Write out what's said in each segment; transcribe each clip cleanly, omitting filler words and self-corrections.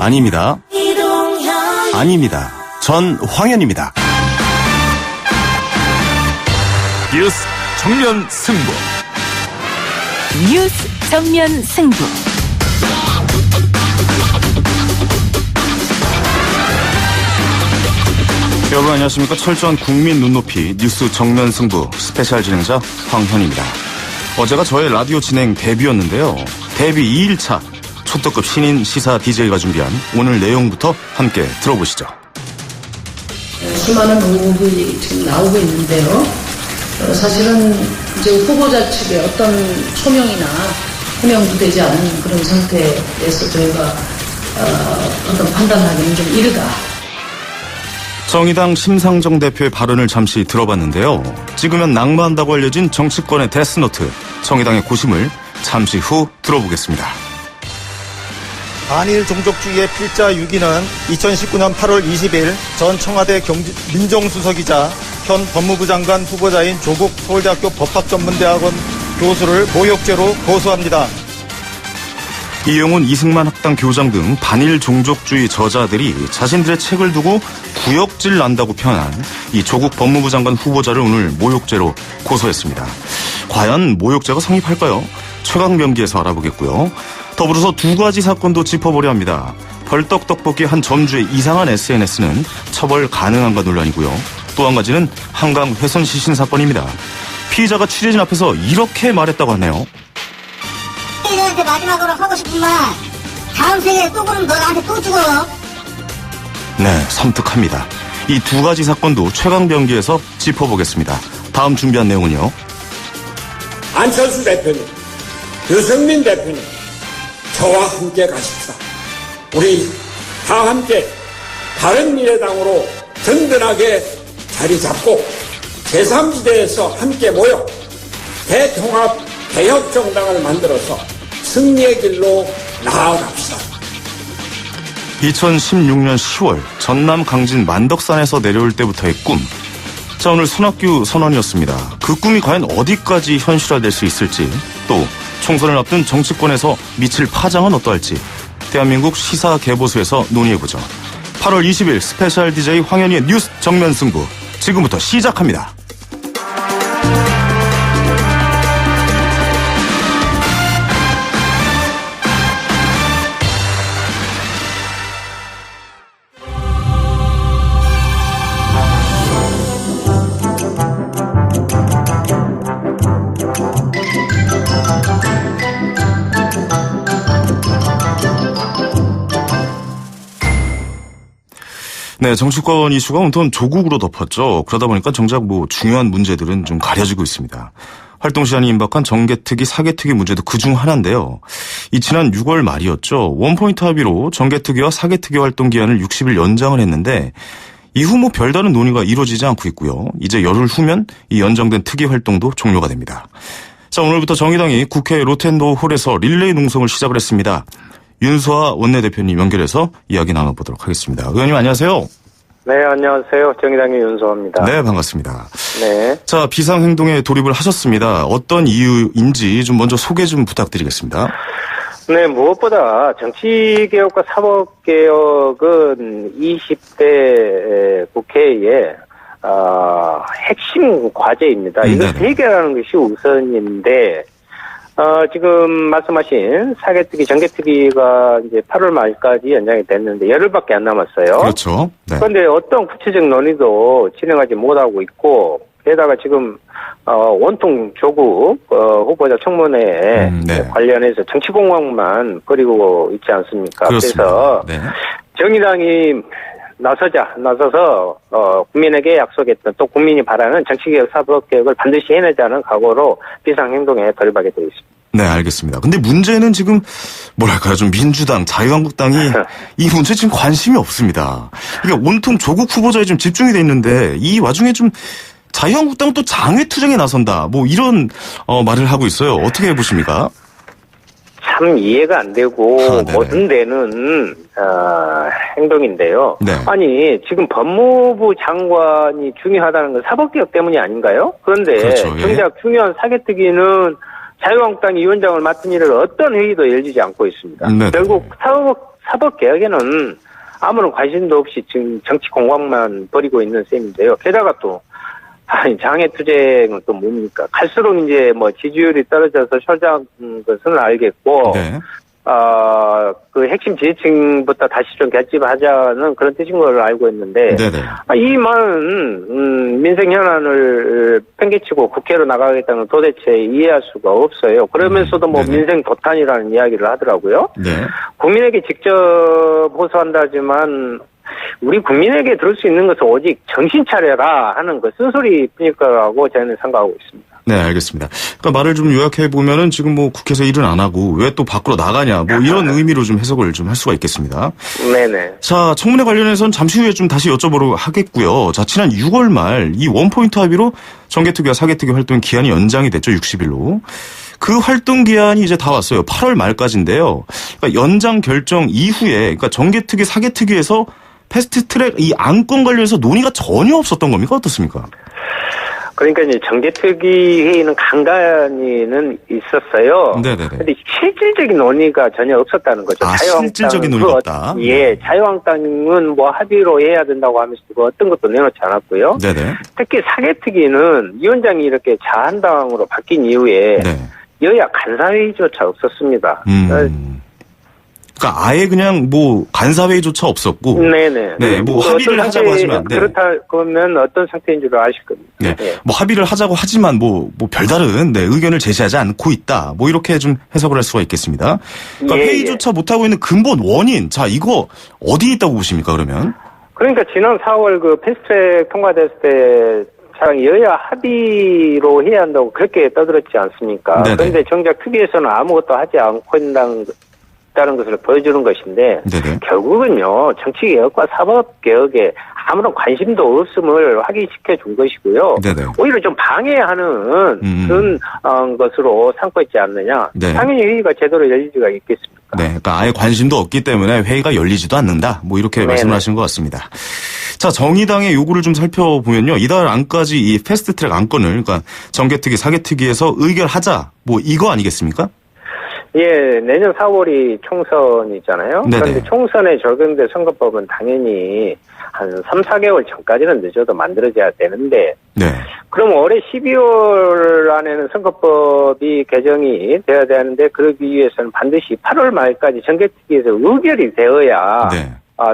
아닙니다. 아닙니다. 전 황현입니다. 뉴스 정면 승부. 뉴스 정면 승부. 여러분 안녕하십니까. 철저한 국민 눈높이 뉴스 정면 승부 스페셜 진행자 황현입니다. 어제가 저의 라디오 진행 데뷔였는데요. 데뷔 2일차 초특급 신인 시사 DJ가 준비한 오늘 내용부터 함께 들어보시죠. 수많은 의혹이 지금 나오고 있는데요. 사실은 이제 후보자 측의 어떤 소명이나 해명도 되지 않은 그런 상태에서 저희가 어떤 판단하기는 좀 이르다. 정의당 심상정 대표의 발언을 잠시 들어봤는데요. 찍으면 낙마한다고 알려진 정치권의 데스노트, 정의당의 고심을 잠시 후 들어보겠습니다. 한일 종족주의의 필자 6인은 2019년 8월 20일 전 청와대 민정수석이자 현 법무부 장관 후보자인 조국 서울대학교 법학전문대학원 교수를 모욕죄로 고소합니다. 이용훈, 이승만 학당 교장 등 반일 종족주의 저자들이 자신들의 책을 두고 구역질 난다고 표현한 이 조국 법무부 장관 후보자를 오늘 모욕죄로 고소했습니다. 과연 모욕죄가 성립할까요? 최강병기에서 알아보겠고요. 더불어서 두 가지 사건도 짚어보려 합니다. 벌떡 떡볶이 한 점주의 이상한 SNS는 처벌 가능한가 논란이고요. 또 한 가지는 한강 훼손 시신 사건입니다. 피의자가 취재진 앞에서 이렇게 말했다고 하네요. 너한테 마지막으로 하고 싶은 말, 다음 생에 또 그러면 너 나한테 또 죽어. 네, 섬뜩합니다. 이 두 가지 사건도 최강병기에서 짚어보겠습니다. 다음 준비한 내용은요. 안철수 대표님, 유승민 대표님, 저와 함께 가십시다. 우리 다 함께 바른미래당으로 든든하게 자리 잡고 제3지대에서 함께 모여 대통합 개혁정당을 만들어서 승리의 길로 나아갑시다. 2016년 10월 전남 강진 만덕산에서 내려올 때부터의 꿈. 자, 오늘 손학규 선언이었습니다. 그 꿈이 과연 어디까지 현실화될 수 있을지, 또 총선을 앞둔 정치권에서 미칠 파장은 어떠할지 대한민국 시사개보수에서 논의해보죠. 8월 20일 스페셜 DJ 황현희의 뉴스 정면 승부 지금부터 시작합니다. 네, 정치권 이슈가 온통 조국으로 덮었죠. 그러다 보니까 정작 중요한 문제들은 좀 가려지고 있습니다. 활동 시한이 임박한 정개특위, 사개특위 문제도 그중 하나인데요. 이 지난 6월 말이었죠. 원포인트 합의로 정개특위와 사개특위 활동 기한을 60일 연장을 했는데 이후 별다른 논의가 이루어지지 않고 있고요. 이제 열흘 후면 이 연장된 특위 활동도 종료가 됩니다. 자, 오늘부터 정의당이 국회 로텐도 홀에서 릴레이 농성을 시작을 했습니다. 윤소아 원내대표님 연결해서 이야기 나눠보도록 하겠습니다. 의원님 안녕하세요. 네, 안녕하세요. 정의당의 윤소아입니다. 네, 반갑습니다. 네. 자, 비상행동에 돌입을 하셨습니다. 어떤 이유인지 좀 먼저 소개 좀 부탁드리겠습니다. 네, 무엇보다 정치개혁과 사법개혁은 20대 국회의 핵심 과제입니다. 이걸 해결하는 것이 우선인데 지금 말씀하신 사개특위, 정개특위가 이제 8월 말까지 연장이 됐는데 열흘밖에 안 남았어요. 그렇죠. 네. 그런데 어떤 구체적 논의도 진행하지 못하고 있고, 게다가 지금 원통 조국 후보자 청문회 관련해서 정치 공방만 벌이고 있지 않습니까? 그렇습니다. 그래서 네. 정의당이 나서서 국민에게 약속했던 또 국민이 바라는 정치개혁 사법개혁을 반드시 해내자는 각오로 비상행동에 돌입하게 되어 있습니다. 네, 알겠습니다. 근데 문제는 지금 좀 민주당, 자유한국당이 이 문제에 지금 관심이 없습니다. 이게 온통 조국 후보자에 좀 집중이 돼 있는데 이 와중에 좀 자유한국당은 또 장외투쟁에 나선다. 이런 말을 하고 있어요. 어떻게 보십니까? 참 이해가 안 되고 모든 데는 행동인데요. 네. 아니 지금 법무부 장관이 중요하다는 건 사법개혁 때문이 아닌가요? 그런데 그렇죠, 예. 정작 중요한 사개특위는 자유한국당 위원장을 맡은 일을 어떤 회의도 열리지 않고 있습니다. 네. 결국 사법개혁에는 아무런 관심도 없이 지금 정치 공방만 벌이고 있는 셈인데요. 게다가 또 장애투쟁은 또 뭡니까? 갈수록 이제 뭐 지지율이 떨어져서 효자인 것은 알겠고, 네. 그 핵심 지지층부터 다시 좀 결집하자는 그런 뜻인 걸 알고 있는데, 이 많은 민생 현안을 팽개치고 국회로 나가겠다는 도대체 이해할 수가 없어요. 그러면서도 뭐 민생 도탄이라는 이야기를 하더라고요. 네. 국민에게 직접 호소한다지만 우리 국민에게 들을 수 있는 것은 오직 정신 차려라 하는 그 쓴소리뿐일 거라고 저는 생각하고 있습니다. 네, 알겠습니다. 그러니까 말을 좀 요약해 보면은 지금 뭐 국회에서 일은 안 하고 왜 또 밖으로 나가냐 뭐 이런 의미로 좀 해석을 좀 할 수가 있겠습니다. 네네. 자, 청문회 관련해서는 잠시 후에 좀 다시 여쭤보러 하겠고요. 자, 지난 6월 말 이 원포인트 합의로 정개특위와 사개특위 활동 기한이 연장이 됐죠. 60일로. 그 활동 기한이 이제 다 왔어요. 8월 말까지인데요. 그러니까 연장 결정 이후에 그러니까 정개특위, 사개특위에서 패스트트랙 이 안건 관련해서 논의가 전혀 없었던 겁니까? 어떻습니까? 그러니까 이제 정개특위 회의는 간간히는 있었어요. 네네네. 근데 실질적인 논의가 전혀 없었다는 거죠. 실질적인 논의가 없다. 예, 자유한국당은 뭐 합의로 해야 된다고 하면서 어떤 것도 내놓지 않았고요. 네네. 특히 사개특위는 위원장이 이렇게 자한당으로 바뀐 이후에 여야 간사회의조차 없었습니다. 그러니까 아예 그냥 뭐 간사회의조차 없었고, 네, 뭐 합의를 하자고 하지만, 그렇다 그러면 어떤 상태인 줄 아실 겁니다. 네, 뭐 합의를 하자고 하지만 뭐 별다른 의견을 제시하지 않고 있다, 뭐 이렇게 좀 해석을 할 수가 있겠습니다. 그러니까 회의조차 못 하고 있는 근본 원인, 자 이거 어디에 있다고 보십니까 그러면? 그러니까 지난 4월 그 패스트트랙 통과됐을 때. 여야 합의로 해야 한다고 그렇게 떠들었지 않습니까? 그런데 정작 특위에서는 아무것도 하지 않고 있다는 것을 보여주는 것인데 결국은요 정치개혁과 사법개혁에 아무런 관심도 없음을 확인시켜 준 것이고요. 오히려 좀 방해하는 그런 것으로 삼고 있지 않느냐. 당연히 회의가 제대로 열리지가 있겠습니까? 네, 그러니까 아예 관심도 없기 때문에 회의가 열리지도 않는다. 뭐 이렇게 말씀을 하신 것 같습니다. 자, 정의당의 요구를 좀 살펴보면요. 이달 안까지 이 패스트트랙 안건을 그러니까 정개특위, 사개특위에서 의결하자. 뭐 이거 아니겠습니까? 예, 내년 4월이 총선이잖아요. 그런데 총선에 적용된 선거법은 당연히 한 3, 4개월 전까지는 늦어도 만들어져야 되는데 그럼 올해 12월 안에는 선거법이 개정이 되어야 되는데 그러기 위해서는 반드시 8월 말까지 정개특위에서 의결이 되어야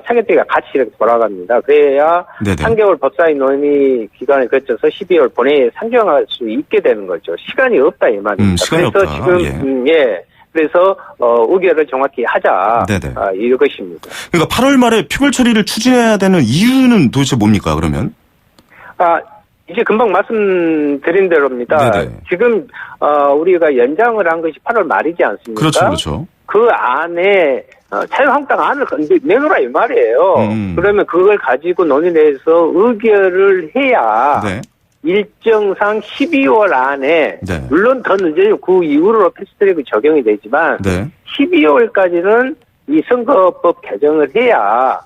사개특위가 같이 이렇게 돌아갑니다. 그래야 3개월 법사위 논의 기간을 거쳐서 12월 본회의에 상정할 수 있게 되는 거죠. 시간이 없다 이 말입니다. 시간이 그래서 없다. 지금 그래서 의결을 정확히 하자 이것입니다. 그러니까 8월 말에 표결 처리를 추진해야 되는 이유는 도대체 뭡니까 그러면? 이제 금방 말씀드린 대로입니다. 지금 우리가 연장을 한 것이 8월 말이지 않습니까? 그렇죠. 그 안에 자유한국당 안을 내놓으라 이 말이에요. 그러면 그걸 가지고 논의해서 의결을 해야 일정상 12월 안에 물론 더 늦어요. 그 이후로 패스트트랙이 적용이 되지만 12월까지는 이 선거법 개정을 해야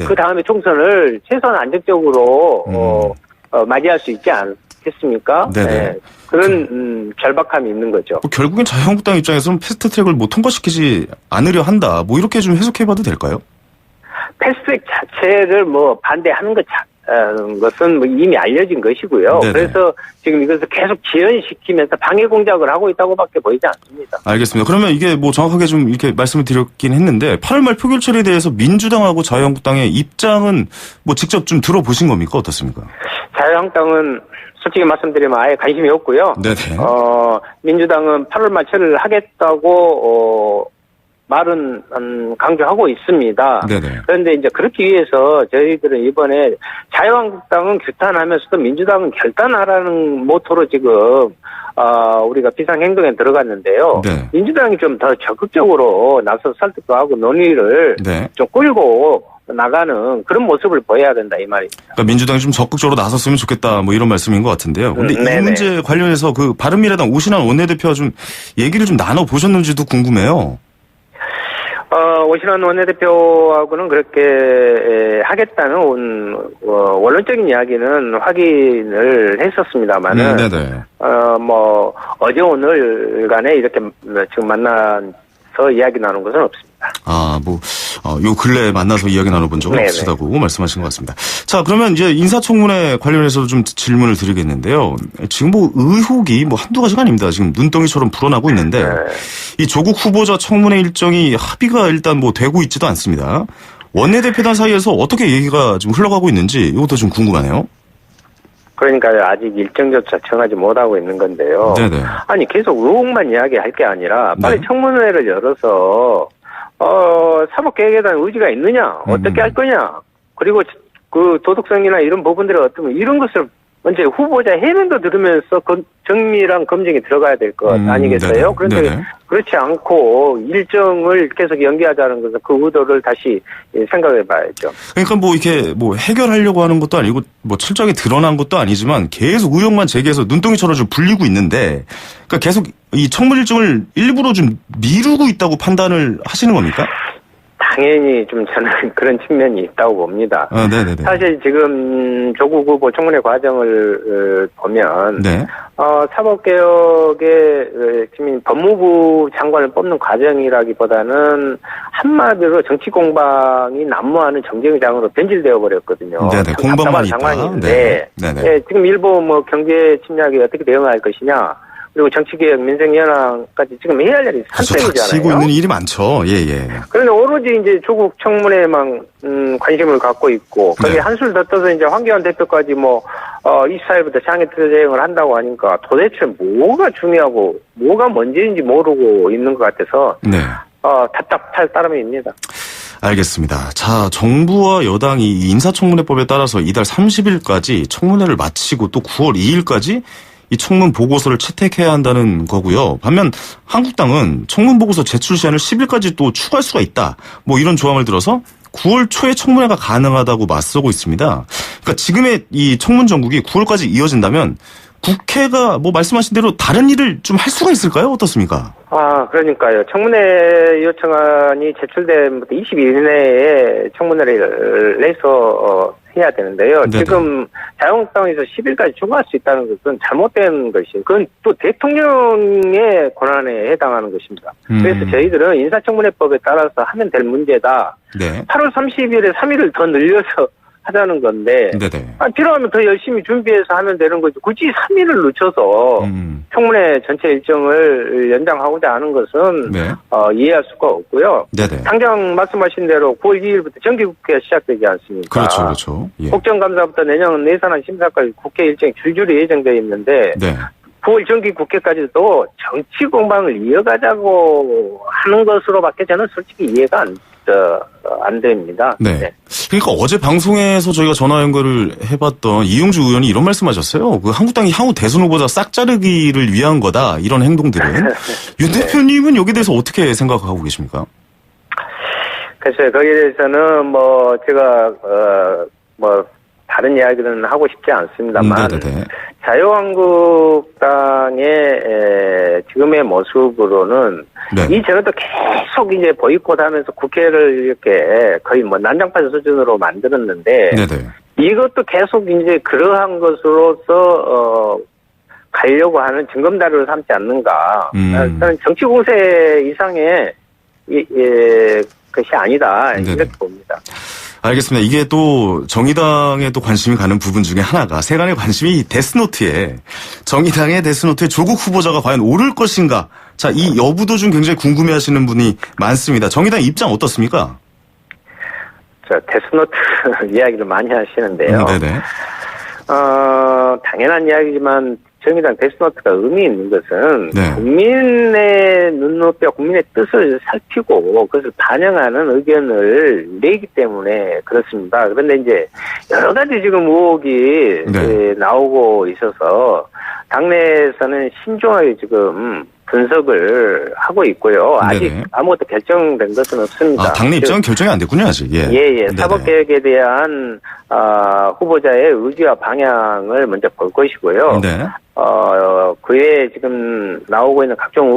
그 다음에 총선을 최소한 안정적으로 맞이할 수 있지 않겠습니까? 그런 절박함이 있는 거죠. 뭐 결국엔 자유한국당 입장에서는 패스트트랙을 뭐 통과시키지 않으려 한다. 뭐 이렇게 좀 해석해봐도 될까요? 패스트트랙 자체를 뭐 반대하는 것은 뭐 이미 알려진 것이고요. 그래서 지금 이것을 계속 지연시키면서 방해 공작을 하고 있다고밖에 보이지 않습니다. 알겠습니다. 그러면 이게 뭐 정확하게 좀 이렇게 말씀을 드렸긴 했는데 8월 말 표결 처리에 대해서 민주당하고 자유한국당의 입장은 뭐 직접 좀 들어보신 겁니까? 어떻습니까? 자유한국당은 솔직히 말씀드리면 아예 관심이 없고요. 민주당은 8월 말 처리를 하겠다고 말은 강조하고 있습니다. 그런데 이제 그렇기 위해서 저희들은 이번에 자유한국당은 규탄하면서도 민주당은 결단하라는 모토로 지금 우리가 비상행동에 들어갔는데요. 민주당이 좀 더 적극적으로 나서 설득도 하고 논의를 좀 끌고 나가는 그런 모습을 보여야 된다 이 말입니다. 그러니까 민주당이 좀 적극적으로 나섰으면 좋겠다 뭐 이런 말씀인 것 같은데요. 그런데 이 문제 관련해서 그 바른미래당 오신환 원내대표와 좀 얘기를 좀 나눠 보셨는지도 궁금해요. 오신환 원내대표하고는 그렇게 하겠다는 원론적인 이야기는 확인을 했었습니다만은 뭐 어제 오늘 간에 이렇게 지금 만나서 만나서 이야기 나눈 것은 없습니다. 요 근래에 만나서 이야기 나눠본 적은 네네. 없으시다고 말씀하신 것 같습니다. 자, 그러면 이제 인사청문회 관련해서도 좀 질문을 드리겠는데요. 지금 뭐 의혹이 뭐 한두 가지가 아닙니다. 지금 눈덩이처럼 불어나고 있는데 이 조국 후보자 청문회 일정이 합의가 일단 뭐 되고 있지도 않습니다. 원내대표단 사이에서 어떻게 얘기가 좀 흘러가고 있는지 이것도 좀 궁금하네요. 그러니까 아직 일정조차 정하지 못하고 있는 건데요. 네네. 아니 계속 의혹만 이야기할 게 아니라 빨리 네. 청문회를 열어서 사법개혁에 대한 의지가 있느냐, 어떻게 할 거냐, 그리고 그 도덕성이나 이런 부분들이 어떤 이런 것을 먼저 후보자 해명도 들으면서 정밀한 검증이 들어가야 될 것 아니겠어요? 네네. 그런데 네네. 그렇지 않고 일정을 계속 연기하자는 것은 그 의도를 다시 생각해 봐야죠. 그러니까 뭐 이렇게 뭐 해결하려고 하는 것도 아니고 뭐 철저하게 드러난 것도 아니지만 계속 의혹만 제기해서 눈덩이처럼 좀 불리고 있는데 그러니까 계속 이 청문 일정을 일부러 좀 미루고 있다고 판단을 하시는 겁니까? 당연히 좀 저는 그런 측면이 있다고 봅니다. 네네네. 사실 지금 조국 후보 청문회 과정을 보면 네. 사법개혁의 지금 법무부 장관을 뽑는 과정이라기보다는 한마디로 정치 공방이 난무하는 정쟁장으로 변질되어 버렸거든요. 네네. 공방만 있다. 장관인데 네네. 예, 지금 일부 뭐 경제 침략에 어떻게 대응할 것이냐. 그리고 정치개혁, 민생연합까지 지금 해야 할 일이 산더미잖아요. 닥치고 있는 일이 많죠. 예. 그런데 오로지 이제 조국 청문회만 관심을 갖고 있고 거기에 네. 한술 더 떠서 이제 황교안 대표까지 24일부터 장애 투쟁 대응을 한다고 하니까 도대체 뭐가 중요하고 뭐가 먼저인지 모르고 있는 것 같아서 네. 답답할 따름입니다. 알겠습니다. 자, 정부와 여당이 이 인사청문회법에 따라서 이달 30일까지 청문회를 마치고 또 9월 2일까지 이 청문 보고서를 채택해야 한다는 거고요. 반면 한국당은 청문 보고서 제출 시한을 10일까지 또 추가할 수가 있다. 뭐 이런 조항을 들어서 9월 초에 청문회가 가능하다고 맞서고 있습니다. 그러니까 지금의 이 청문 전국이 9월까지 이어진다면 국회가 뭐 말씀하신 대로 다른 일을 좀 할 수가 있을까요? 어떻습니까? 그러니까요. 청문회 요청안이 제출된 22일 내에 청문회를 내서 해야 되는데요. 네네. 지금 자유한국당에서 10일까지 추가할 수 있다는 것은 잘못된 것이에요. 그건 또 대통령의 권한에 해당하는 것입니다. 그래서 저희들은 인사청문회법에 따라서 하면 될 문제다. 네. 8월 30일에 3일을 더 늘려서 하자는 건데 네네. 필요하면 더 열심히 준비해서 하면 되는 거지. 굳이 3일을 늦춰서 청문회 전체 일정을 연장하고자 하는 것은 네. 이해할 수가 없고요. 네네. 당장 말씀하신 대로 9월 2일부터 정기국회가 시작되지 않습니까? 그렇죠. 예. 국정감사부터 내년 내산안 심사까지 국회 일정이 줄줄이 예정되어 있는데 네. 9월 정기국회까지도 정치 공방을 이어가자고 하는 것으로밖에 저는 솔직히 이해가 안 됩니다. 네. 그러니까 어제 방송에서 저희가 전화 연결을 해봤던 이용주 의원이 이런 말씀하셨어요. 그 한국당이 향후 대선 후보자 싹 자르기를 위한 거다. 이런 행동들은. 윤 대표님은 여기에 대해서 어떻게 생각하고 계십니까? 글쎄요, 거기에 대해서는 제가 다른 이야기는 하고 싶지 않습니다만 자유한국당의 지금의 모습으로는 네. 이 전에도 계속 이제 보이콧하면서 국회를 이렇게 거의 난장판 수준으로 만들었는데 네네. 이것도 계속 이제 그러한 것으로서 가려고 하는 징검다리를 삼지 않는가. 저는 정치 공세 이상의 것이 아니다 이렇게 봅니다. 알겠습니다. 이게 또 정의당에 또 관심이 가는 부분 중에 하나가 세간의 관심이 데스노트에 정의당의 데스노트에 조국 후보자가 과연 오를 것인가. 자, 이 여부도 좀 굉장히 궁금해하시는 분이 많습니다. 정의당 입장 어떻습니까? 데스노트 이야기를 많이 하시는데요. 네네. 당연한 이야기지만 정의당 데스노트가 의미 있는 것은 네. 국민의 눈높이와 국민의 뜻을 살피고 그것을 반영하는 의견을 내기 때문에 그렇습니다. 그런데 이제 여러 가지 지금 의혹이 나오고 있어서 당내에서는 신중하게 지금 분석을 하고 있고요. 아직 아무것도 결정된 것은 없습니다. 당내 입장은 결정이 안 됐군요, 아직. 예. 사법개혁에 대한 후보자의 의지와 방향을 먼저 볼 것이고요. 네. 그에 지금 나오고 있는 각종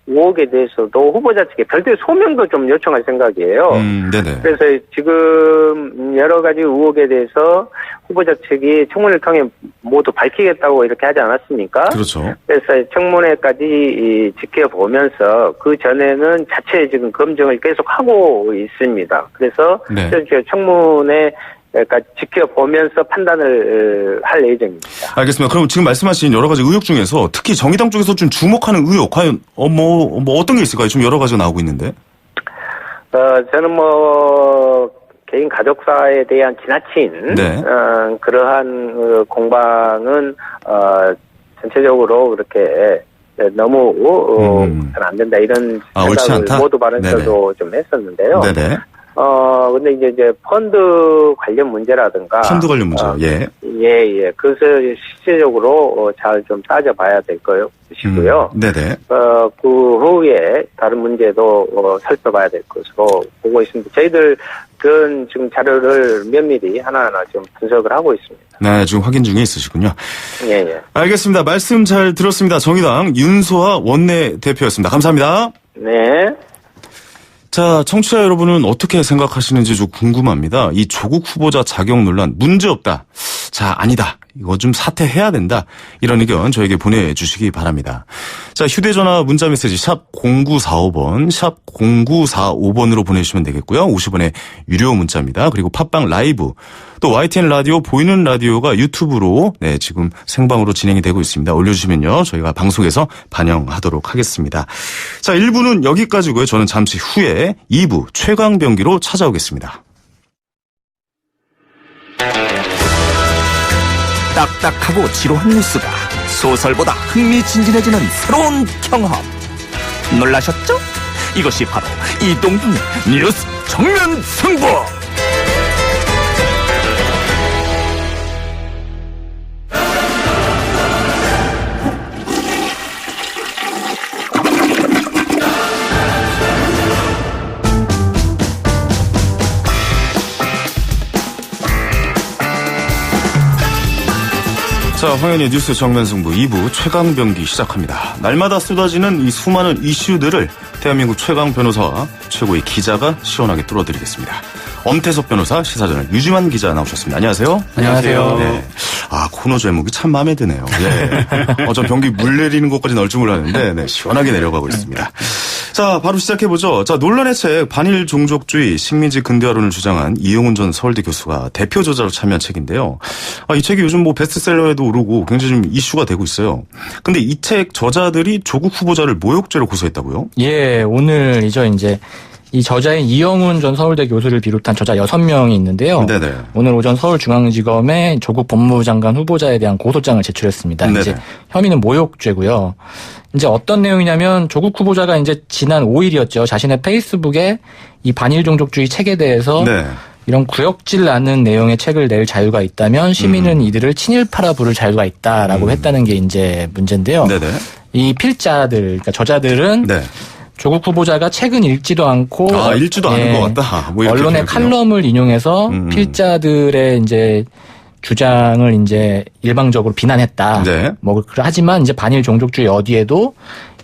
의혹에 대해서도 후보자 측에 별도의 소명도 좀 요청할 생각이에요. 네네. 그래서 지금 여러 가지 의혹에 대해서 후보자 측이 청문회를 통해 모두 밝히겠다고 이렇게 하지 않았습니까? 그렇죠. 그래서 청문회까지 지켜보면서 그 전에는 자체 지금 검증을 계속 하고 있습니다. 그래서 네. 청문회까지 지켜보면서 판단을 할 예정입니다. 알겠습니다. 그럼 지금 말씀하신 여러 가지 의혹 중에서 특히 정의당 쪽에서 좀 주목하는 의혹, 과연 뭐 어떤 게 있을까요? 지금 여러 가지가 나오고 있는데. 저는 개인 가족사에 대한 지나친 네. 그러한 공방은 전체적으로 그렇게 너무 안 된다 이런 옳지 생각을 않다? 모두 발언에서도 좀 했었는데요. 네네. 근데 이제 펀드 관련 문제라든가. 펀드 관련 문제, 예. 예. 그것을 실질적으로 잘 좀 따져봐야 될 것이고요. 네네. 그 후에 다른 문제도 살펴봐야 될 것으로 보고 있습니다. 저희들 그런 지금 자료를 면밀히 하나하나 좀 분석을 하고 있습니다. 네, 지금 확인 중에 있으시군요. 예. 알겠습니다. 말씀 잘 들었습니다. 정의당 윤소아 원내대표였습니다. 감사합니다. 네. 자, 청취자 여러분은 어떻게 생각하시는지 좀 궁금합니다. 이 조국 후보자 자격 논란 문제없다. 자, 아니다. 이거 좀 사퇴해야 된다. 이런 의견 저에게 보내주시기 바랍니다. 자, 휴대전화 문자메시지 샵 0945번, 샵 0945번으로 보내주시면 되겠고요. 50원의 유료 문자입니다. 그리고 팟빵 라이브, 또 YTN 라디오, 보이는 라디오가 유튜브로 지금 생방으로 진행이 되고 있습니다. 올려주시면요. 저희가 방송에서 반영하도록 하겠습니다. 자, 1부는 여기까지고요. 저는 잠시 후에 2부 최강병기로 찾아오겠습니다. 딱딱하고 지루한 뉴스가 소설보다 흥미진진해지는 새로운 경험. 놀라셨죠? 이것이 바로 이동준의 뉴스 정면 승부. 자, 황현희의 뉴스 정면승부 2부 최강병기 시작합니다. 날마다 쏟아지는 이 수많은 이슈들을 대한민국 최강 변호사와 최고의 기자가 시원하게 뚫어드리겠습니다. 엄태섭 변호사, 시사저널 유지만 기자 나오셨습니다. 안녕하세요. 안녕하세요. 네. 코너 제목이 참 마음에 드네요. 네. 전 병기 물 내리는 것까지 넣을 줄 몰랐는데, 시원하게 내려가고 있습니다. 자, 바로 시작해보죠. 자, 논란의 책, 반일 종족주의, 식민지 근대화론을 주장한 이용훈 전 서울대 교수가 대표 저자로 참여한 책인데요. 이 책이 요즘 베스트셀러에도 오르고 굉장히 좀 이슈가 되고 있어요. 근데 이 책 저자들이 조국 후보자를 모욕죄로 고소했다고요? 예, 오늘이죠, 이제. 이 저자인 이영훈 전 서울대 교수를 비롯한 저자 6명이 있는데요. 네네. 오늘 오전 서울중앙지검에 조국 법무부 장관 후보자에 대한 고소장을 제출했습니다. 네네. 이제 혐의는 모욕죄고요. 이제 어떤 내용이냐면 조국 후보자가 이제 지난 5일이었죠. 자신의 페이스북에 이 반일 종족주의 책에 대해서 이런 구역질 나는 내용의 책을 낼 자유가 있다면 시민은 이들을 친일파라 부를 자유가 있다라고 했다는 게 이제 문제인데요. 네네. 이 필자들, 그러니까 저자들은 조국 후보자가 책은 읽지도 않고 읽지도 않은 것 같다. 뭐 이렇게 언론의 칼럼을 인용해서 필자들의 이제 주장을 이제 일방적으로 비난했다. 하지만 이제 반일 종족주의 어디에도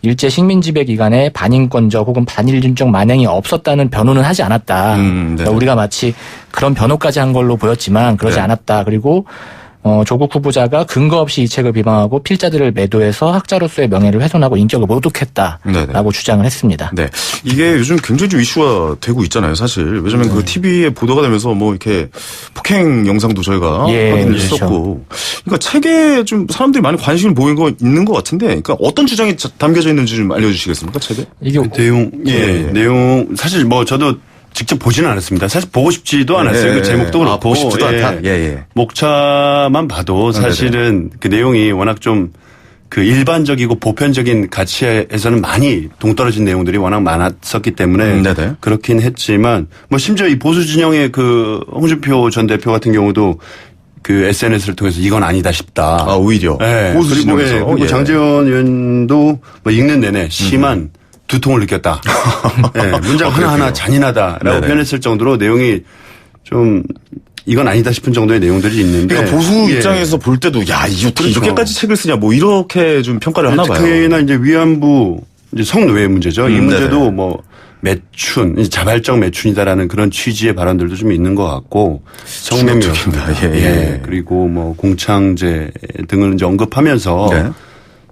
일제 식민 지배 기간에 반인권적 혹은 반일륜적 만행이 없었다는 변호는 하지 않았다. 그러니까 우리가 마치 그런 변호까지 한 걸로 보였지만 그러지 않았다. 그리고 조국 후보자가 근거 없이 이 책을 비방하고 필자들을 매도해서 학자로서의 명예를 훼손하고 인격을 모독했다라고 주장을 했습니다. 네, 이게 요즘 굉장히 좀 이슈가 되고 있잖아요, 사실. 왜냐면 그 TV에 보도가 되면서 이렇게 폭행 영상도 저희가 확인을 했었고. 그러니까 책에 좀 사람들이 많이 관심을 보이는 거 있는 것 같은데, 그러니까 어떤 주장이 담겨져 있는지 좀 알려주시겠습니까, 책에? 이게 내용 사실 저도 직접 보지는 않았습니다. 사실 보고 싶지도 않았어요. 그 제목도 그렇고. 보고 싶지도 않다. 목차만 봐도 사실은 그 내용이 워낙 좀 그 일반적이고 보편적인 가치에서는 많이 동떨어진 내용들이 워낙 많았었기 때문에 그렇긴 했지만 심지어 이 보수 진영의 그 홍준표 전 대표 같은 경우도 그 SNS를 통해서 이건 아니다 싶다. 오히려. 보수 진영에서. 그리고 장제원 의원도 읽는 내내 심한 두통을 느꼈다. 문장 하나하나 잔인하다라고 표현했을 정도로 내용이 좀 이건 아니다 싶은 정도의 내용들이 있는데. 그러니까 보수 입장에서 볼 때도 이렇게까지 책을 쓰냐 이렇게 좀 평가를 하나 봐요. 특히나 이제 위안부 이제 성노예 문제죠. 이 문제도 네네. 뭐 매춘, 자발적 매춘이다라는 그런 취지의 발언들도 좀 있는 것 같고 성매매입니다. 예. 그리고 뭐 공창제 등을 이제 언급하면서 네.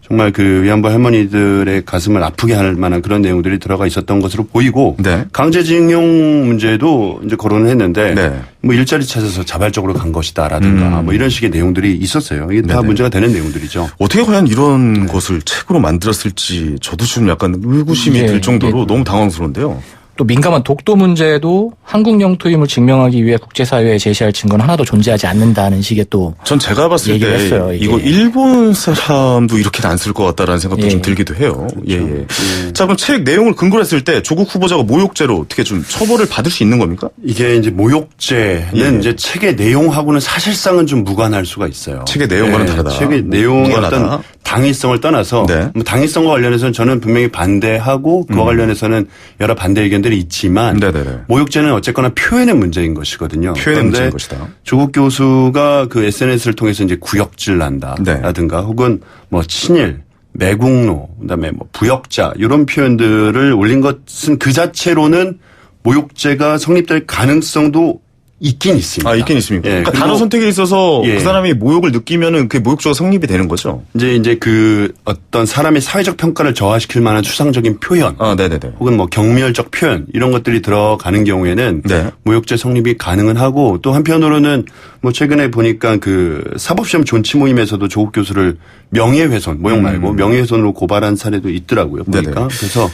정말 그 위안부 할머니들의 가슴을 아프게 할 만한 그런 내용들이 들어가 있었던 것으로 보이고 네. 강제징용 문제도 이제 거론을 했는데 네. 뭐 일자리 찾아서 자발적으로 간 것이다라든가 뭐 이런 식의 내용들이 있었어요. 이게 다 네네. 문제가 되는 내용들이죠. 어떻게 과연 이런 것을 책으로 만들었을지 저도 좀 약간 의구심이 들 정도로 너무 당황스러운데요. 또 민감한 독도 문제도 한국 영토임을 증명하기 위해 국제사회에 제시할 증거는 하나도 존재하지 않는다는 식의 또 전 제가 봤을 때 했어요, 이거 일본 사람도 이렇게는 안 쓸 것 같다라는 생각도 좀 들기도 해요. 그렇죠. 자, 그럼 책 내용을 근거로 했을 때 조국 후보자가 모욕죄로 어떻게 좀 처벌을 받을 수 있는 겁니까? 이게 이제 모욕죄는 이제 책의 내용하고는 사실상은 좀 무관할 수가 있어요. 책의 내용과는 다르다. 책의 내용의 어떤 당위성을 떠나서 네. 뭐 당위성과 관련해서는 저는 분명히 반대하고 그와 관련해서는 여러 반대 의견들이 있지만 네네네. 모욕죄는 어쨌거나 표현의 문제인 것이거든요. 표현의 문제인 것이다. 조국 교수가 그 SNS를 통해서 이제 구역질 난다라든가 네. 혹은 뭐 친일, 매국노, 그다음에 뭐 부역자 이런 표현들을 올린 것은 그 자체로는 모욕죄가 성립될 가능성도 있긴 있습니다. 아, 있긴 있습니까? 그러니까 단어 선택에 있어서 그 사람이 모욕을 느끼면은 그게 모욕죄가 성립이 되는 거죠. 이제 그 어떤 사람의 사회적 평가를 저하시킬 만한 추상적인 표현. 네네네. 혹은 뭐 경멸적 표현 이런 것들이 들어가는 경우에는 네. 모욕죄 성립이 가능은 하고 또 한편으로는 뭐 최근에 보니까 그 사법시험 존치 모임에서도 조국 교수를 명예훼손, 모욕 말고 명예훼손으로 고발한 사례도 있더라고요. 보니까. 네네. 그래서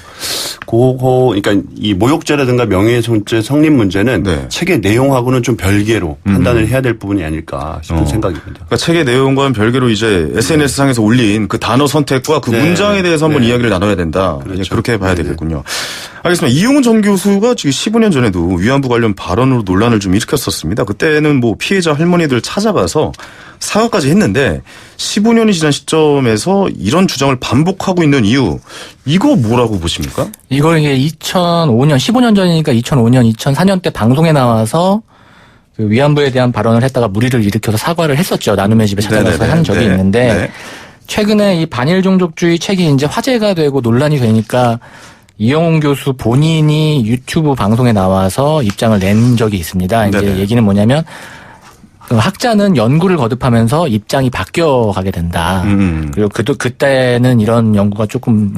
그러니까 이 모욕죄라든가 명예훼손죄 성립 문제는 네. 책의 내용하고는 좀 별개로 판단을 해야 될 부분이 아닐까 싶은 생각입니다. 그러니까 책의 내용과는 별개로 이제 SNS 상에서 올린 그 단어 선택과 그 네. 문장에 대해서 한번 이야기를 나눠야 된다. 그렇죠. 그렇게 봐야 되겠군요. 알겠습니다. 이용훈 전 교수가 지금 15년 전에도 위안부 관련 발언으로 논란을 좀 일으켰었습니다. 그때는 뭐 피해자 할머니들 찾아가서 사과까지 했는데 15년이 지난 시점에서 이런 주장을 반복하고 있는 이유, 이거 뭐라고 보십니까? 이거 이게 2005년, 15년 전이니까 2005년, 2004년 때 방송에 나와서 그 위안부에 대한 발언을 했다가 물의를 일으켜서 사과를 했었죠. 나눔의 집에 찾아가서 한 적이 있는데 최근에 이 반일 종족주의 책이 이제 화제가 되고 논란이 되니까 이용훈 교수 본인이 유튜브 방송에 나와서 입장을 낸 적이 있습니다. 이제 얘기는 뭐냐면 학자는 연구를 거듭하면서 입장이 바뀌어가게 된다. 그리고 그때는 이런 연구가 조금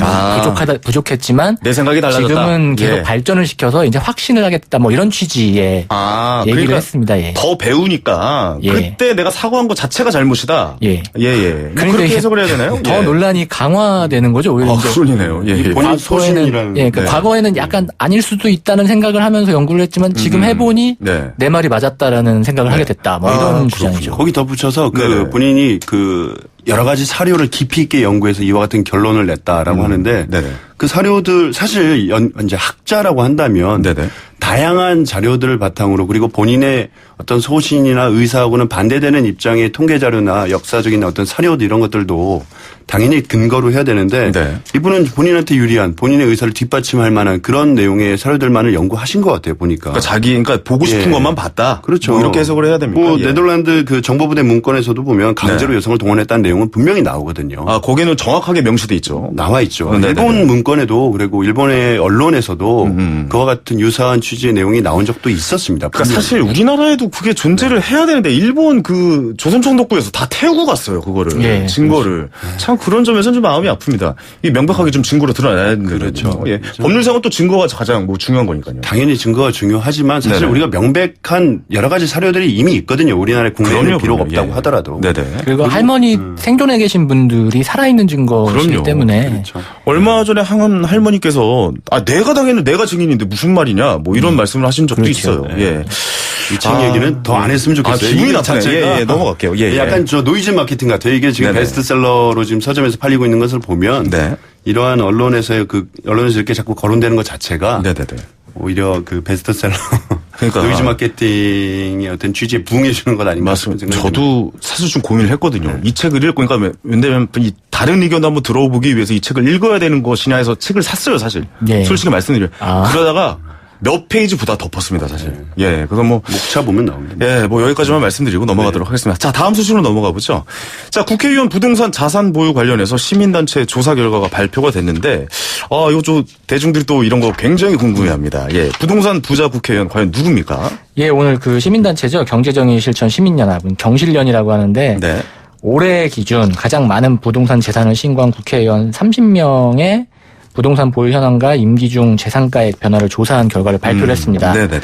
부족했지만 내 생각이 달라졌다. 지금은 계속 발전을 시켜서 이제 확신을 하겠다. 뭐 이런 취지의 얘기를 그러니까 했습니다. 더 배우니까 그때 내가 사과한 것 자체가 잘못이다. 뭐 그렇게 해석을 해야 되나요? 더 논란이 강화되는 거죠. 오히려 그러네요. 본인 소신이라는. 과거에는 약간 아닐 수도 있다는 생각을 하면서 연구를 했지만 지금 해보니 내 말이 맞았다라는 생각을 하게 됐다. 뭐 이런 주장이죠. 거기 덧붙여서 본인이 여러 가지 사료를 깊이 있게 연구해서 이와 같은 결론을 냈다라고 하는데 그 사료들 사실 이제 학자라고 한다면 다양한 자료들을 바탕으로 그리고 본인의 어떤 소신이나 의사하고는 반대되는 입장의 통계 자료나 역사적인 어떤 사료들 이런 것들도 당연히 근거로 해야 되는데 이분은 본인한테 유리한 본인의 의사를 뒷받침할 만한 그런 내용의 사료들만을 연구하신 것 같아요. 보니까. 그러니까 보고 싶은 것만 봤다. 그렇죠. 뭐 이렇게 해석을 해야 됩니까? 뭐 네덜란드 그 정보부대 문건에서도 보면 강제로 여성을 동원했다는 내용은 분명히 나오거든요. 거기는 정확하게 명시돼 있죠. 나와 있죠. 일본 문건에도 그리고 일본의 언론에서도 그와 같은 유사한 취지의 내용이 나온 적도 있었습니다. 그러니까 사실 우리나라에도 그게 존재를 해야 되는데 일본 그 조선총독부에서 다 태우고 갔어요. 그거를 증거를. 참 그런 점에서는 좀 마음이 아픕니다. 이 명백하게 좀 증거로 드러나야 되는데. 그렇죠. 법률상은 또 증거가 가장 뭐 중요한 거니까요. 당연히 증거가 중요하지만 사실 우리가 명백한 여러 가지 사료들이 이미 있거든요. 우리나라에 국내에는 비록 없다고 하더라도. 그리고 할머니 생존해 계신 분들이 살아있는 증거이기 때문에. 그렇죠. 얼마 전에 한 할머니께서 내가 당했는 내가 증인인데 무슨 말이냐 뭐 이런 말씀을 하신 적도 있어요. 이 책 얘기는 더 안 했으면 좋겠어요. 기분이 나쁘네요. 넘어갈게요. 약간 저 노이즈 마케팅 같아요. 이게 지금 베스트셀러로 지금 서점에서 팔리고 있는 것을 보면 이러한 언론에서 이렇게 자꾸 거론되는 것 자체가 오히려 그 베스트셀러 노이즈 마케팅의 어떤 취지에 부응해 주는 것 아닌가 싶은 생각이 저도 사실 좀 고민을 했거든요. 이 책을 읽고 그러니까 왜냐면 이 다른 의견도 한번 들어보기 위해서 이 책을 읽어야 되는 것이냐 해서 책을 샀어요, 사실. 솔직히 말씀드려요. 그러다가 몇 페이지보다 덮었습니다, 사실. 예, 그거 뭐. 목차 보면 나옵니다. 예, 뭐 여기까지만 말씀드리고 넘어가도록 하겠습니다. 자, 다음 소식으로 넘어가 보죠. 자, 국회의원 부동산 자산 보유 관련해서 시민단체 조사 결과가 발표가 됐는데, 이거 좀 대중들이 또 이런 거 굉장히 궁금해 합니다. 예, 부동산 부자 국회의원 과연 누굽니까? 예, 오늘 그 시민단체죠. 경제정의실천 시민연합은 경실련이라고 하는데, 네. 올해 기준 가장 많은 부동산 재산을 신고한 국회의원 30명의 부동산 보유 현황과 임기 중 재산가액 변화를 조사한 결과를 발표를 했습니다. 네네네.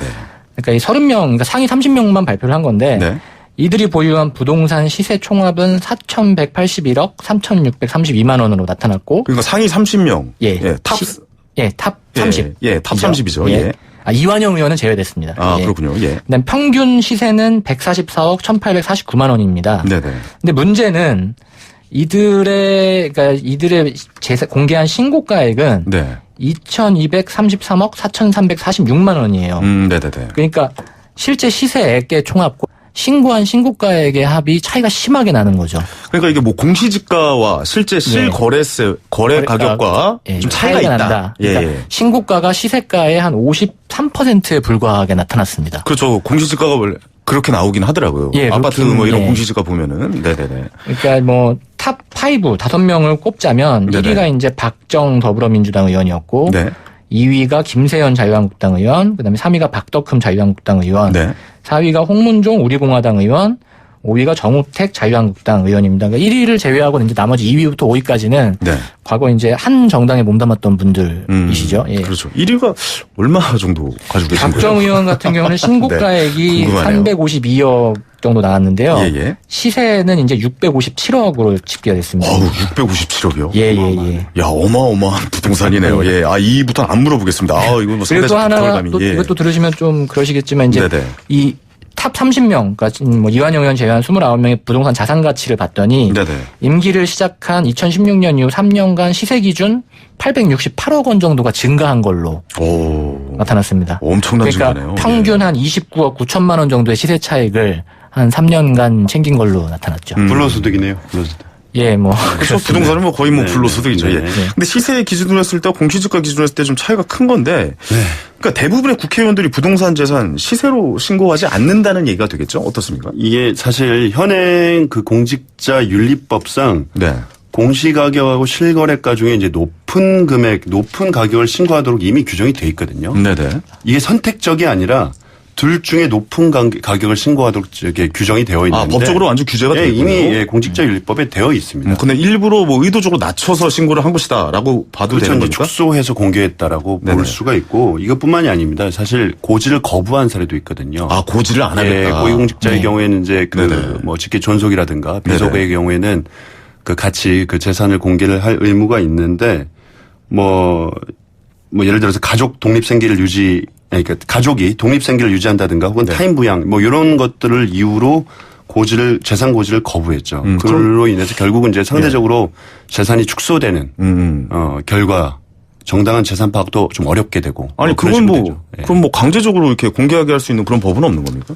그러니까 이 30명, 그러니까 상위 30명만 발표를 한 건데, 네. 이들이 보유한 부동산 시세 총합은 4,181억 3,632만 원으로 나타났고. 그러니까 상위 30명. 예. 탑 30. 탑 30이죠. 예. 이완영 의원은 제외됐습니다. 그렇군요. 예. 그다음 평균 시세는 144억 1,849만 원입니다. 네네. 근데 문제는 이들의 공개한 신고가액은 네. 2,233억 4,346만 원이에요. 네네네. 그러니까 실제 시세액의 총합과 신고한 신고가액의 합이 차이가 심하게 나는 거죠. 그러니까 이게 뭐 공시지가와 실제 실거래세 거래 가격과 좀 차이가 있다. 난다. 그러니까 신고가가 시세가의 한 53%에 불과하게 나타났습니다. 그렇죠. 공시지가가 원래 그렇게 나오긴 하더라고요. 예, 아파트 뭐 이런 공시지가 보면은. 네네네. 그러니까 뭐 탑 5 5명을 꼽자면 네네. 1위가 이제 박정 더불어민주당 의원이었고 네. 2위가 김세연 자유한국당 의원, 그다음에 3위가 박덕흠 자유한국당 의원, 네. 4위가 홍문종 우리공화당 의원, 5위가 정우택 자유한국당 의원입니다. 그러니까 1위를 제외하고 이제 나머지 2위부터 5위까지는 네. 과거 이제 한 정당에 몸담았던 분들이시죠. 예. 그렇죠. 1위가 얼마 정도 가지고 계신 거예요? 박정 의원 같은 경우는 신고가액이 네. 352억 정도 나왔는데요. 예. 시세는 이제 657억으로 집계가 됐습니다. 657억이요? 예. 야, 어마어마한 부동산이네요. 예. 2위부터는 안 물어보겠습니다. 이거 뭐 그리고 또 하나, 이것도 들으시면 좀 그러시겠지만 이제 네네. 이 탑 30명, 그러니까 뭐 이완영 의원 제외한 29명의 부동산 자산 가치를 봤더니 네네. 임기를 시작한 2016년 이후 3년간 시세 기준 868억 원 정도가 증가한 걸로 나타났습니다. 엄청난 그러니까 증가네요. 평균 한 29억 9천만 원 정도의 시세 차익을 한 3년간 챙긴 걸로 나타났죠. 불로소득이네요. 불로소득. 예, 뭐. 그렇죠. 부동산은 뭐 거의 뭐 불로소득이죠. 네. 예. 근데 시세 기준으로 했을 때, 공시지가 기준으로 했을 때 좀 차이가 큰 건데, 네. 그러니까 대부분의 국회의원들이 부동산 재산 시세로 신고하지 않는다는 얘기가 되겠죠? 어떻습니까? 이게 사실 현행 그 공직자 윤리법상 네. 공시가격하고 실거래가 중에 이제 높은 금액, 높은 가격을 신고하도록 이미 규정이 돼 있거든요. 네네. 이게 선택적이 아니라 둘 중에 높은 가격을 신고하도록 이렇게 규정이 되어 있는데 법적으로 완전 규제가 되어 있군요. 이미 공직자윤리법에 되어 있습니다. 근데 일부러 뭐 의도적으로 낮춰서 신고를 한 것이다라고 봐도 그렇죠. 되는 겁니까? 축소해서 공개했다라고 네네. 볼 수가 있고 이것뿐만이 아닙니다. 사실 고지를 거부한 사례도 있거든요. 고지를 안 하겠다. 고위공직자의 경우에는 이제 뭐 직계 존속이라든가 비속의 경우에는 그 같이 그 재산을 공개를 할 의무가 있는데 뭐 예를 들어서 가족 독립생계를 그러니까 가족이 독립생계를 유지한다든가 혹은 타인 부양 뭐 이런 것들을 이유로 재산 고지를 거부했죠. 그걸로 인해서 결국은 이제 상대적으로 재산이 축소되는 결과 정당한 재산 파악도 좀 어렵게 되고. 아니 그건 그럼 뭐 강제적으로 이렇게 공개하게 할 수 있는 그런 법은 없는 겁니까?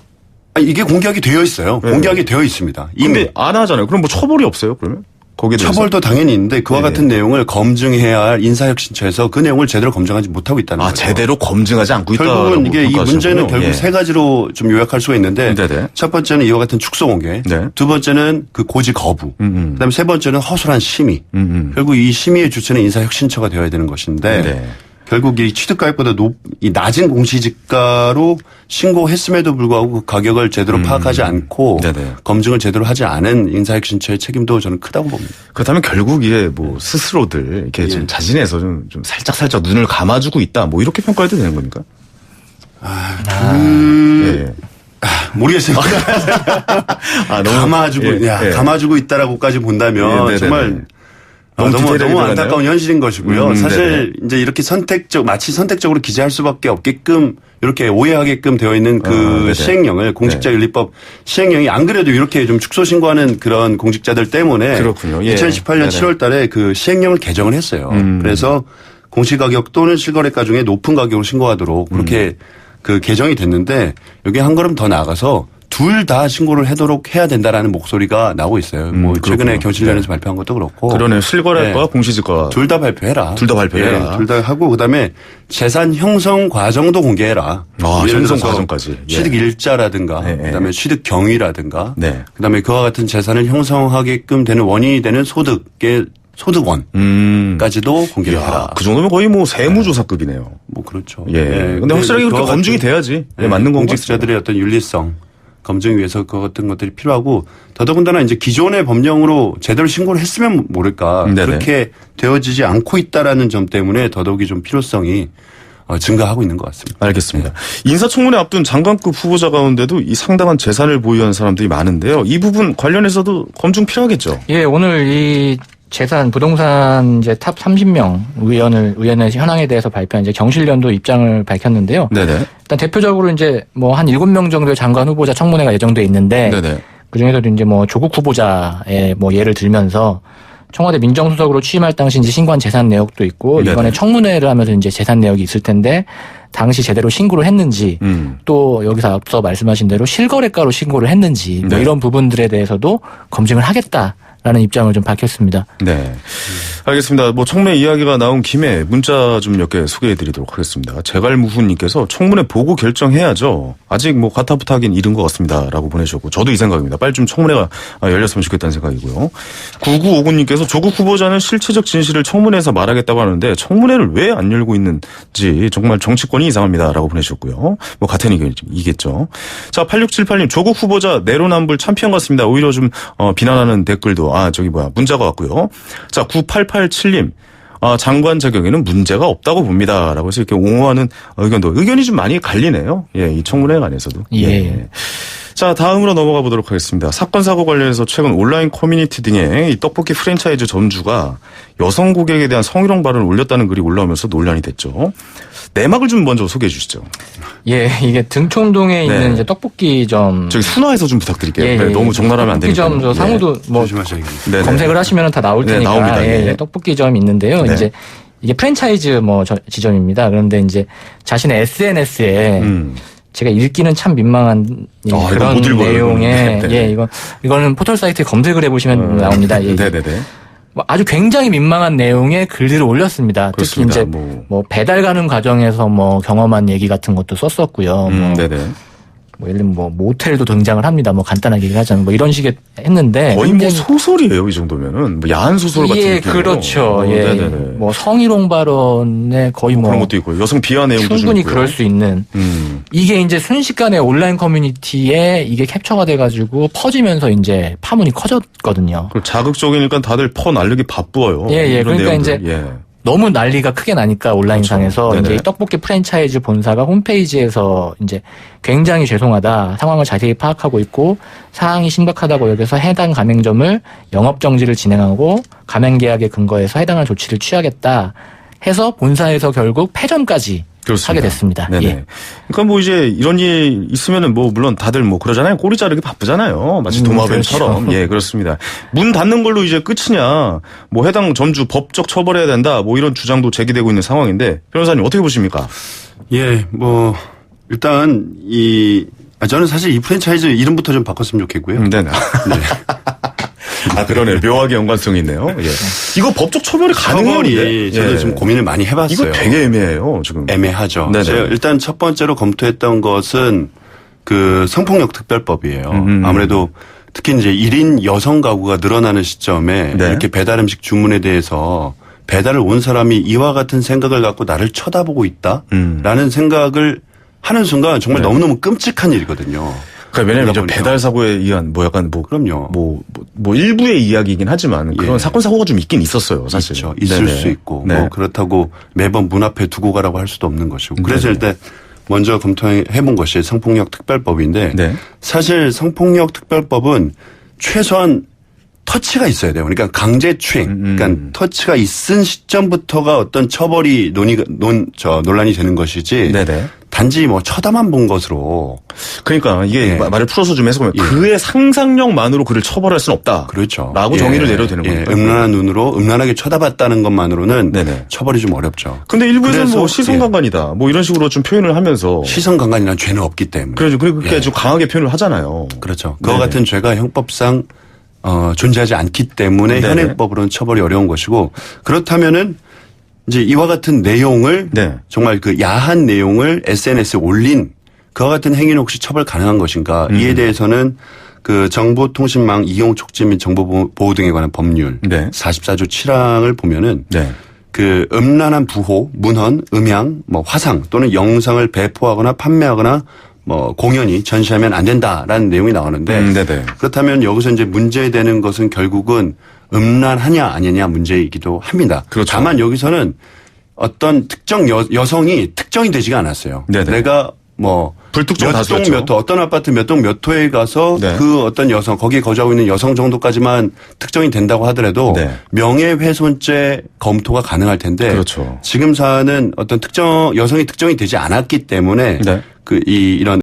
이게 공개하게 되어 있어요. 공개하게 되어 있습니다. 근데 안 하잖아요. 그럼 뭐 처벌이 없어요? 그러면? 거기에 대해서? 처벌도 당연히 있는데 그와 같은 내용을 검증해야 할 인사혁신처에서 그 내용을 제대로 검증하지 못하고 있다는 거죠. 제대로 검증하지 않고 있다. 결국은 이게 이 문제는 결국 세 가지로 좀 요약할 수가 있는데 첫 번째는 이와 같은 축소 공개, 두 번째는 그 고지 거부, 그다음에 세 번째는 허술한 심의. 결국 이 심의의 주체는 인사혁신처가 되어야 되는 것인데 결국 이 취득가액보다 이 낮은 공시지가로 신고했음에도 불구하고 그 가격을 제대로 파악하지 않고 검증을 제대로 하지 않은 인사혁신처의 책임도 저는 크다고 봅니다. 그렇다면 결국 이게 뭐 스스로들 이렇게 좀 자진해서 좀 살짝 눈을 감아주고 있다 뭐 이렇게 평가해도 되는 겁니까? 모르겠어요. 감아주고 있다라고까지 본다면 정말 너무 안타까운 현실인 것이고요. 사실 이제 이렇게 마치 선택적으로 기재할 수밖에 없게끔 이렇게 오해하게끔 되어 있는 그 시행령을 공직자윤리법 시행령이 안 그래도 이렇게 좀 축소 신고하는 그런 공직자들 때문에 그렇군요. 2018년 7월 달에 그 시행령을 개정을 했어요. 그래서 공시가격 또는 실거래가 중에 높은 가격으로 신고하도록 그렇게 그 개정이 됐는데 여기 한 걸음 더 나아가서 둘 다 신고를 하도록 해야 된다라는 목소리가 나오고 있어요. 뭐 최근에 경실련에서 발표한 것도 그렇고. 그러네. 실거래가 공시지가 둘 다 발표해라. 둘 다 발표해라. 둘 다 하고 그다음에 재산 형성 과정도 공개해라. 형성 과정까지. 취득 일자라든가 그다음에 취득 경위라든가 그다음에 그와 같은 재산을 형성하게끔 되는 원인이 되는 소득원까지도 공개를 해라. 그 정도면 거의 뭐 세무조사급이네요. 뭐 그렇죠. 근데 확실하게 그렇게 검증이 돼야지. 맞는 건 공직자들의 어떤 윤리성 검증 위해서 그 같은 것들이 필요하고 더더군다나 이제 기존의 법령으로 제대로 신고를 했으면 모를까 그렇게 되어지지 않고 있다라는 점 때문에 더더욱이 좀 필요성이 증가하고 있는 것 같습니다. 알겠습니다. 인사청문회 앞둔 장관급 후보자 가운데도 이 상당한 재산을 보유한 사람들이 많은데요. 이 부분 관련해서도 검증 필요하겠죠. 오늘 이 재산 부동산 이제 탑 30명 의원의 현황에 대해서 발표한 이제 경실련도 입장을 밝혔는데요. 일단 대표적으로 이제 뭐 한 7명 정도의 장관 후보자 청문회가 예정돼 있는데 그 중에서도 이제 뭐 조국 후보자의 뭐 예를 들면서 청와대 민정수석으로 취임할 당시 이제 신고한 재산 내역도 있고 이번에 청문회를 하면서 이제 재산 내역이 있을 텐데 당시 제대로 신고를 했는지 또 여기서 앞서 말씀하신 대로 실거래가로 신고를 했는지 뭐 이런 부분들에 대해서도 검증을 하겠다라는 입장을 좀 밝혔습니다. 알겠습니다. 뭐 청문회 이야기가 나온 김에 문자 좀 몇 개 소개해드리도록 하겠습니다. 제갈무훈님께서 청문회 보고 결정해야죠. 아직 뭐 가타부타하긴 이른 것 같습니다라고 보내주셨고 저도 이 생각입니다. 빨리 좀 청문회가 열렸으면 좋겠다는 생각이고요. 9959님께서 조국 후보자는 실체적 진실을 청문회에서 말하겠다고 하는데 청문회를 왜 안 열고 있는지 정말 정치권이 이상합니다라고 보내주셨고요. 뭐 같은 이겠죠. 자 8678님 조국 후보자 내로남불 참피형 같습니다. 오히려 좀 비난하는 댓글도 문자가 왔고요. 자 9887님 장관 자격에는 문제가 없다고 봅니다라고 해서 이렇게 옹호하는 의견이 좀 많이 갈리네요. 이 청문회 안에서도. 자 다음으로 넘어가 보도록 하겠습니다. 사건 사고 관련해서 최근 온라인 커뮤니티 등의 이 떡볶이 프랜차이즈 점주가 여성 고객에 대한 성희롱 발언을 올렸다는 글이 올라오면서 논란이 됐죠. 내막을 좀 먼저 소개해 주시죠. 이게 등촌동에 있는 이제 떡볶이점. 저기 순화해서 좀 부탁드릴게요. 너무 적나라하면 안 되니까. 떡볶이점 상호도 뭐 검색을 하시면 다 나올 테니까. 나옵니다. 떡볶이점이 있는데요. 이제 이게 프랜차이즈 지점입니다. 그런데 이제 자신의 SNS에 제가 읽기는 참 민망한 그런 내용의 이거는 포털 사이트에 검색을 해보시면 나옵니다. 아주 굉장히 민망한 내용의 글들을 올렸습니다. 그렇습니다. 특히 이제 뭐 배달 가는 과정에서 뭐 경험한 얘기 같은 것도 썼었고요. 뭐 예를 들면 뭐 모텔도 등장을 합니다. 뭐 간단하게 얘기하자면 뭐 이런 식의 했는데 거의 뭐 소설이에요. 이 정도면은 뭐 야한 소설 같은 느낌. 그렇죠. 뭐 성희롱 발언에 거의 뭐 그런 것도 있고 여성 비하 내용도 충분히 그럴 수 있는 이게 이제 순식간에 온라인 커뮤니티에 이게 캡처가 돼가지고 퍼지면서 이제 파문이 커졌거든요. 자극적이니까 다들 퍼 날리기 바빠요. 그러니까 내용들. 이제. 너무 난리가 크게 나니까 온라인상에서 이제 이 떡볶이 프랜차이즈 본사가 홈페이지에서 이제 굉장히 죄송하다 상황을 자세히 파악하고 있고 사항이 심각하다고 여기서 해당 가맹점을 영업 정지를 진행하고 가맹 계약에 근거해서 해당할 조치를 취하겠다 해서 본사에서 결국 폐점까지 하게 됐습니다. 그러니까 뭐 이제 이런 일 있으면은 뭐 물론 다들 뭐 그러잖아요. 꼬리 자르기 바쁘잖아요. 마치 도마뱀처럼. 그렇죠. 그렇습니다. 문 닫는 걸로 이제 끝이냐. 뭐 해당 점주 법적 처벌해야 된다. 뭐 이런 주장도 제기되고 있는 상황인데 변호사님 어떻게 보십니까? 뭐 일단 저는 사실 이 프랜차이즈 이름부터 좀 바꿨으면 좋겠고요. 그러네. 묘하게 연관성이 있네요. 이거 법적 처벌이 가능한지 저도 좀 고민을 많이 해봤어요. 이거 되게 애매해요. 지금 애매하죠. 제가 일단 첫 번째로 검토했던 것은 그 성폭력 특별법이에요. 아무래도 특히 이제 1인 여성 가구가 늘어나는 시점에 이렇게 배달 음식 주문에 대해서 배달을 온 사람이 이와 같은 생각을 갖고 나를 쳐다보고 있다라는 생각을 하는 순간 정말 너무너무 끔찍한 일이거든요. 왜냐면 이제 배달 사고에 의한 그럼요. 뭐 일부의 이야기이긴 하지만 그런 사건 사고가 좀 있긴 있었어요, 사실. 그렇죠. 있을 수 있고 뭐 그렇다고 매번 문 앞에 두고 가라고 할 수도 없는 것이고. 그래서 일단 먼저 검토해 본 것이 성폭력 특별법인데 사실 성폭력 특별법은 최소한 터치가 있어야 돼요. 그러니까 강제추행, 그러니까 터치가 있은 시점부터가 어떤 처벌이 논란이 되는 것이지. 네네. 단지 뭐 쳐다만 본 것으로. 그러니까 이게 말을 풀어서 좀 해석하면 그의 상상력만으로 그를 처벌할 수는 없다. 그렇죠. 라고 정의를 내려도 되는 거예요. 음란한 눈으로 음란하게 쳐다봤다는 것만으로는 처벌이 좀 어렵죠. 근데 일부에서는 뭐 시선강간이다. 뭐 이런 식으로 좀 표현을 하면서. 시선강간이라는 죄는 없기 때문에. 그렇죠. 그리고 그렇게 좀 강하게 표현을 하잖아요. 그렇죠. 그와 같은 죄가 형법상 존재하지 않기 때문에 현행법으로는 처벌이 어려운 것이고 그렇다면은 이제 이와 같은 내용을 정말 그 야한 내용을 SNS에 올린 그와 같은 행위는 혹시 처벌 가능한 것인가 이에 대해서는 그 정보통신망 이용 촉진 및 정보보호 등에 관한 법률 44조 7항을 보면은 그 음란한 부호, 문헌, 음향, 뭐 화상 또는 영상을 배포하거나 판매하거나 뭐 공연히 전시하면 안 된다라는 내용이 나오는데 그렇다면 여기서 이제 문제되는 것은 결국은 음란하냐 아니냐 문제이기도 합니다. 그렇죠. 다만 여기서는 어떤 특정 여성이 특정이 되지가 않았어요. 내가 뭐 불특정 다수였죠. 몇 호, 어떤 아파트 몇 동 몇 호에 가서 그 어떤 여성 거기에 거주하고 있는 여성 정도까지만 특정이 된다고 하더라도 명예훼손죄 검토가 가능할 텐데 그렇죠. 지금 사안은 어떤 특정 여성이 특정이 되지 않았기 때문에 이런